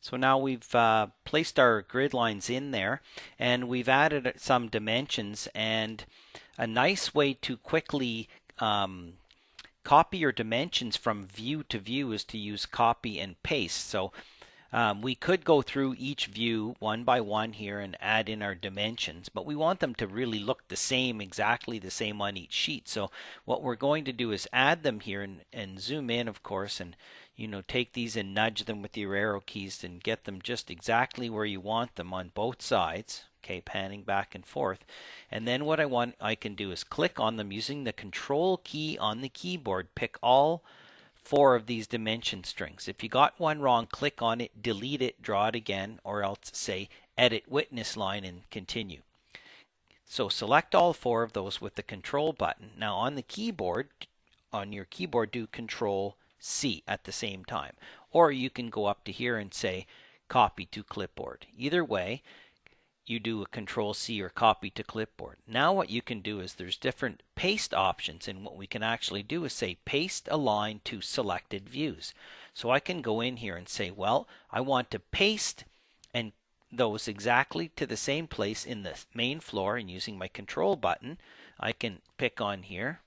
So now we've placed our grid lines in there, and we've added some dimensions. And a nice way to quickly copy your dimensions from view to view is to use copy and paste. So we could go through each view one by one here and add in our dimensions, but we want them to really look the same, exactly the same on each sheet. So what we're going to do is add them here and zoom in, of course, and take these and nudge them with your arrow keys and get them just exactly where you want them on both sides. Okay, panning back and forth. And then what I can do is click on them using the control key on the keyboard, pick all 4 of these dimension strings. If you got one wrong, click on it, delete it, draw it again, or else say edit witness line and continue. So select all 4 of those with the control button. Now on the keyboard, do control C at the same time. Or you can go up to here and say copy to clipboard. Either way, you do a control C or copy to clipboard. Now what you can do is there's different paste options, and what we can actually do is say paste a line to selected views. So I can go in here and say, well, I want to paste and those exactly to the same place in the main floor, and using my control button I can pick on here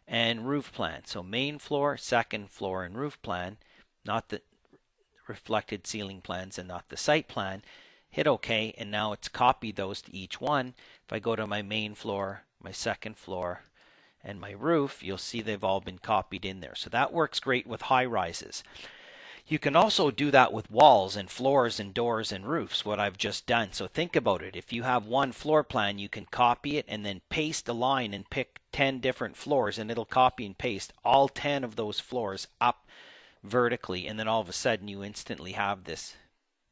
and roof plan. So main floor, second floor, and roof plan, not the reflected ceiling plans and not the site plan. Hit OK, and now it's copied those to each one. If I go to my main floor, my second floor, and my roof, you'll see they've all been copied in there. So that works great with high rises. You can also do that with walls and floors and doors and roofs, what I've just done. So think about it. If you have one floor plan, you can copy it and then paste a line and pick 10 different floors, and it'll copy and paste all 10 of those floors up vertically, and then all of a sudden you instantly have this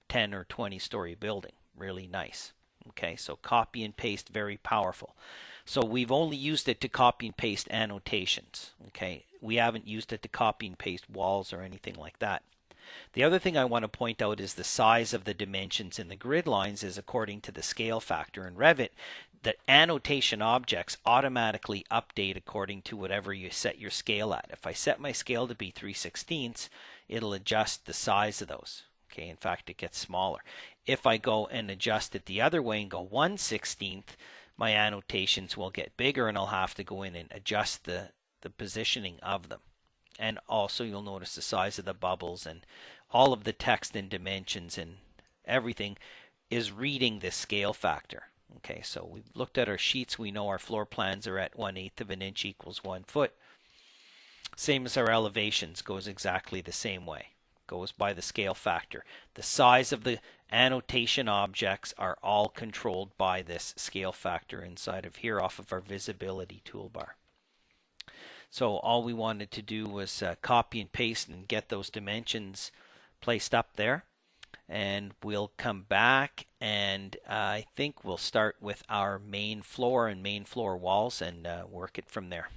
10 or 20 story building. Really nice. Okay, so copy and paste, very powerful. So we've only used it to copy and paste annotations. Okay, we haven't used it to copy and paste walls or anything like that. The other thing I want to point out is the size of the dimensions in the grid lines is according to the scale factor. In Revit, the annotation objects automatically update according to whatever you set your scale at. If I set my scale to be 3/16, it'll adjust the size of those. Okay, in fact, it gets smaller. If I go and adjust it the other way and go 1/16, my annotations will get bigger, and I'll have to go in and adjust the positioning of them. And also you'll notice the size of the bubbles and all of the text and dimensions and everything is reading this scale factor. Okay, so we've looked at our sheets. We know our floor plans are at 1/8 of an inch equals 1 foot. Same as our elevations, goes exactly the same way. Goes by the scale factor. The size of the annotation objects are all controlled by this scale factor inside of here off of our visibility toolbar. So all we wanted to do was copy and paste and get those dimensions placed up there. And we'll come back, and I think we'll start with our main floor and main floor walls and work it from there.